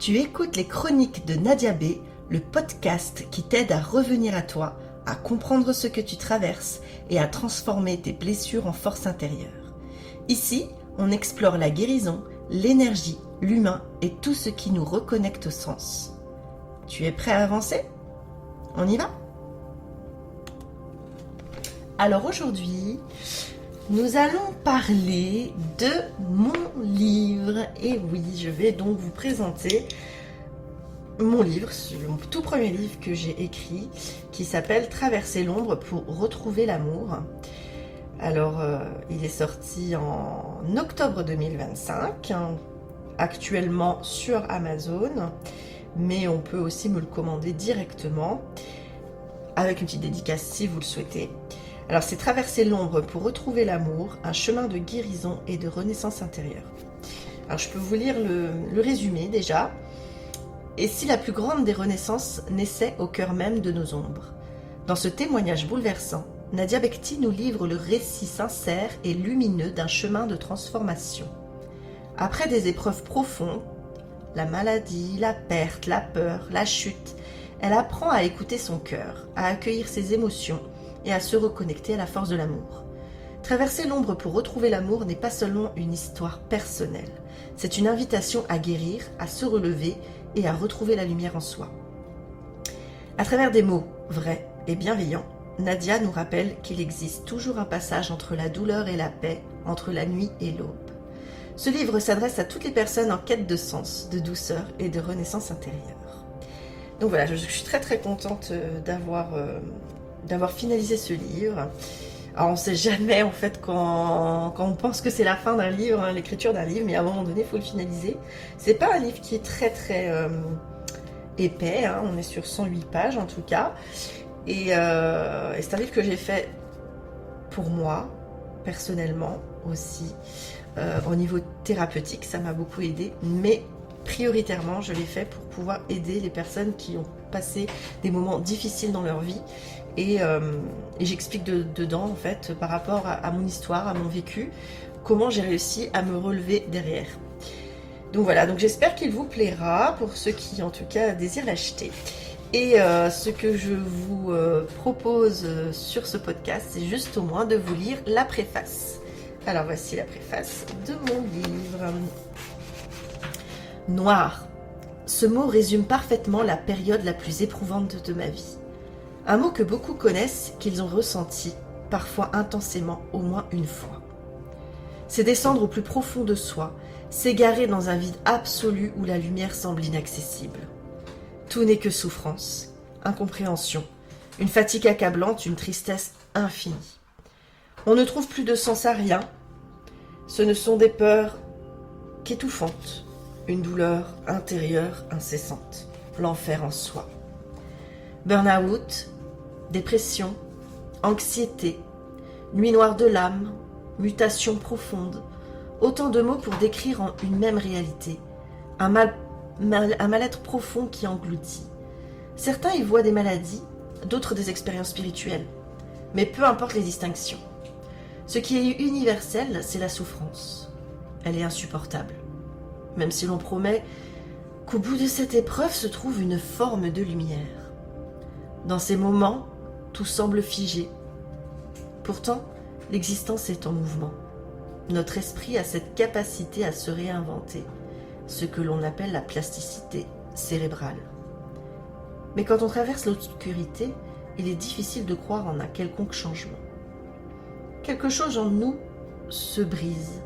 Tu écoutes les chroniques de Nadia B, le podcast qui t'aide à revenir à toi, à comprendre ce que tu traverses et à transformer tes blessures en force intérieure. Ici, on explore la guérison, l'énergie, l'humain et tout ce qui nous reconnecte au sens. Tu es prêt à avancer ? On y va ? Alors aujourd'hui, nous allons parler de mon livre. Et oui, je vais donc vous présenter mon livre, mon tout premier livre que j'ai écrit, qui s'appelle « Traverser l'ombre pour retrouver l'amour ». Alors, il est sorti en octobre 2025, actuellement sur Amazon, mais on peut aussi me le commander directement, avec une petite dédicace si vous le souhaitez. Alors, c'est Traverser l'ombre pour retrouver l'amour, un chemin de guérison et de renaissance intérieure. Alors, je peux vous lire le résumé déjà. Et si la plus grande des renaissances naissait au cœur même de nos ombres ? Dans ce témoignage bouleversant, Nadia Bekti nous livre le récit sincère et lumineux d'un chemin de transformation. Après des épreuves profondes, la maladie, la perte, la peur, la chute, elle apprend à écouter son cœur, à accueillir ses émotions et à se reconnecter à la force de l'amour. Traverser l'ombre pour retrouver l'amour n'est pas seulement une histoire personnelle, c'est une invitation à guérir, à se relever et à retrouver la lumière en soi. À travers des mots vrais et bienveillants, Nadia nous rappelle qu'il existe toujours un passage entre la douleur et la paix, entre la nuit et l'aube. Ce livre s'adresse à toutes les personnes en quête de sens, de douceur et de renaissance intérieure. Donc voilà, je suis très très contente d'avoir finalisé ce livre. Alors on ne sait jamais en fait quand on pense que c'est la fin d'un livre, l'écriture d'un livre, mais à un moment donné il faut le finaliser. C'est pas un livre qui est très très épais, on est sur 108 pages en tout cas. Et c'est un livre que j'ai fait pour moi, personnellement aussi. Au niveau thérapeutique, ça m'a beaucoup aidé, mais prioritairement, je l'ai fait pour pouvoir aider les personnes qui ont passé des moments difficiles dans leur vie. Et j'explique dedans, en fait, par rapport à mon histoire, à mon vécu, comment j'ai réussi à me relever derrière. Donc voilà, donc j'espère qu'il vous plaira pour ceux qui, en tout cas, désirent l'acheter. Et ce que je vous propose sur ce podcast, c'est juste au moins de vous lire la préface. Alors voici la préface de mon livre. Noir. Ce mot résume parfaitement la période la plus éprouvante de ma vie. Un mot que beaucoup connaissent, qu'ils ont ressenti, parfois intensément, au moins une fois. C'est descendre au plus profond de soi, s'égarer dans un vide absolu où la lumière semble inaccessible. Tout n'est que souffrance, incompréhension, une fatigue accablante, une tristesse infinie. On ne trouve plus de sens à rien. Ce ne sont des peurs qu'étouffantes, une douleur intérieure incessante, l'enfer en soi. Burn-out, dépression, anxiété, nuit noire de l'âme, mutation profonde, autant de mots pour décrire en une même réalité, un mal-être profond qui engloutit. Certains y voient des maladies, d'autres des expériences spirituelles, mais peu importe les distinctions. Ce qui est universel, c'est la souffrance. Elle est insupportable, même si l'on promet qu'au bout de cette épreuve se trouve une forme de lumière. Dans ces moments, tout semble figé. Pourtant, l'existence est en mouvement. Notre esprit a cette capacité à se réinventer, ce que l'on appelle la plasticité cérébrale. Mais quand on traverse l'obscurité, il est difficile de croire en un quelconque changement. Quelque chose en nous se brise.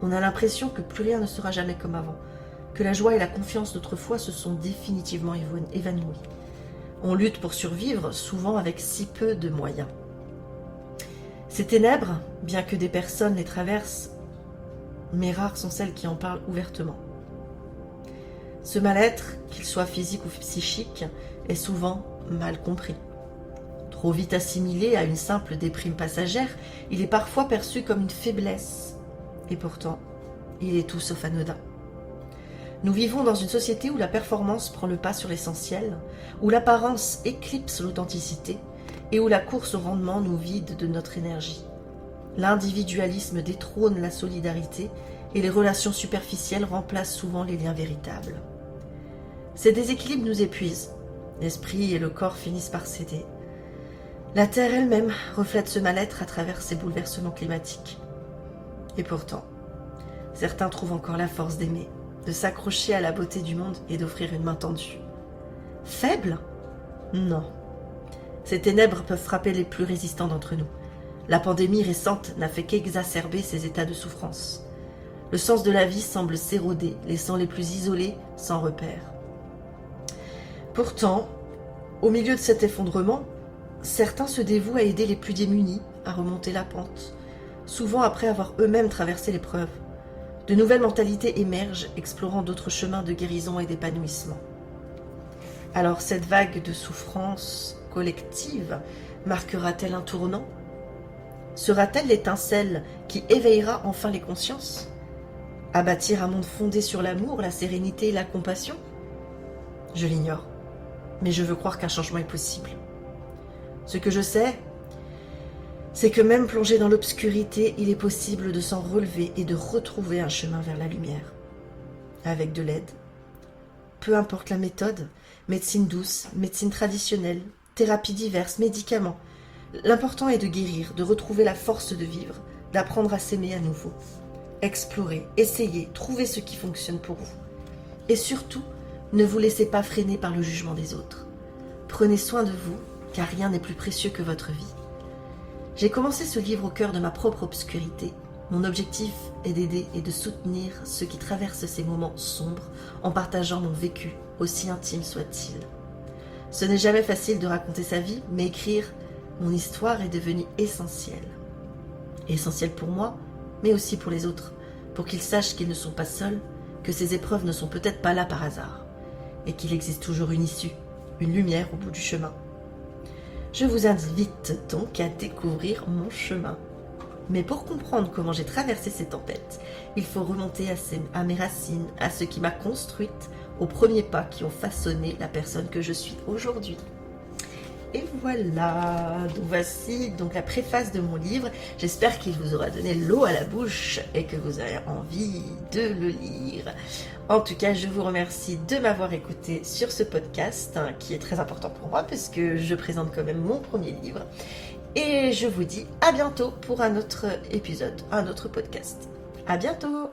On a l'impression que plus rien ne sera jamais comme avant, que la joie et la confiance d'autrefois se sont définitivement évanouies. On lutte pour survivre, souvent avec si peu de moyens. Ces ténèbres, bien que des personnes les traversent, mais rares sont celles qui en parlent ouvertement. Ce mal-être, qu'il soit physique ou psychique, est souvent mal compris. Trop vite assimilé à une simple déprime passagère, il est parfois perçu comme une faiblesse. Et pourtant, il est tout sauf anodin. Nous vivons dans une société où la performance prend le pas sur l'essentiel, où l'apparence éclipse l'authenticité et où la course au rendement nous vide de notre énergie. L'individualisme détrône la solidarité et les relations superficielles remplacent souvent les liens véritables. Ces déséquilibres nous épuisent. L'esprit et le corps finissent par céder. La Terre elle-même reflète ce mal-être à travers ces bouleversements climatiques. Et pourtant, certains trouvent encore la force d'aimer, de s'accrocher à la beauté du monde et d'offrir une main tendue. Faibles ? Non. Ces ténèbres peuvent frapper les plus résistants d'entre nous. La pandémie récente n'a fait qu'exacerber ces états de souffrance. Le sens de la vie semble s'éroder, laissant les plus isolés sans repère. Pourtant, au milieu de cet effondrement, certains se dévouent à aider les plus démunis à remonter la pente, souvent après avoir eux-mêmes traversé l'épreuve. De nouvelles mentalités émergent, explorant d'autres chemins de guérison et d'épanouissement. Alors cette vague de souffrance collective marquera-t-elle un tournant ? Sera-t-elle l'étincelle qui éveillera enfin les consciences ? À bâtir un monde fondé sur l'amour, la sérénité et la compassion ? Je l'ignore, mais je veux croire qu'un changement est possible. Ce que je sais, c'est que même plongé dans l'obscurité, il est possible de s'en relever et de retrouver un chemin vers la lumière. Avec de l'aide. Peu importe la méthode, médecine douce, médecine traditionnelle, thérapies diverses, médicaments. L'important est de guérir, de retrouver la force de vivre, d'apprendre à s'aimer à nouveau. Explorez, essayez, trouvez ce qui fonctionne pour vous. Et surtout, ne vous laissez pas freiner par le jugement des autres. Prenez soin de vous, car rien n'est plus précieux que votre vie. J'ai commencé ce livre au cœur de ma propre obscurité. Mon objectif est d'aider et de soutenir ceux qui traversent ces moments sombres en partageant mon vécu, aussi intime soit-il. Ce n'est jamais facile de raconter sa vie, mais écrire mon histoire est devenu essentiel. Essentiel pour moi, mais aussi pour les autres, pour qu'ils sachent qu'ils ne sont pas seuls, que ces épreuves ne sont peut-être pas là par hasard, et qu'il existe toujours une issue, une lumière au bout du chemin. Je vous invite donc à découvrir mon chemin. Mais pour comprendre comment j'ai traversé ces tempêtes, il faut remonter à mes racines, à ce qui m'a construite, aux premiers pas qui ont façonné la personne que je suis aujourd'hui. Et voilà, donc voici donc la préface de mon livre. J'espère qu'il vous aura donné l'eau à la bouche et que vous avez envie de le lire. En tout cas, je vous remercie de m'avoir écouté sur ce podcast qui est très important pour moi parce que je présente quand même mon premier livre. Et je vous dis à bientôt pour un autre épisode, un autre podcast. À bientôt!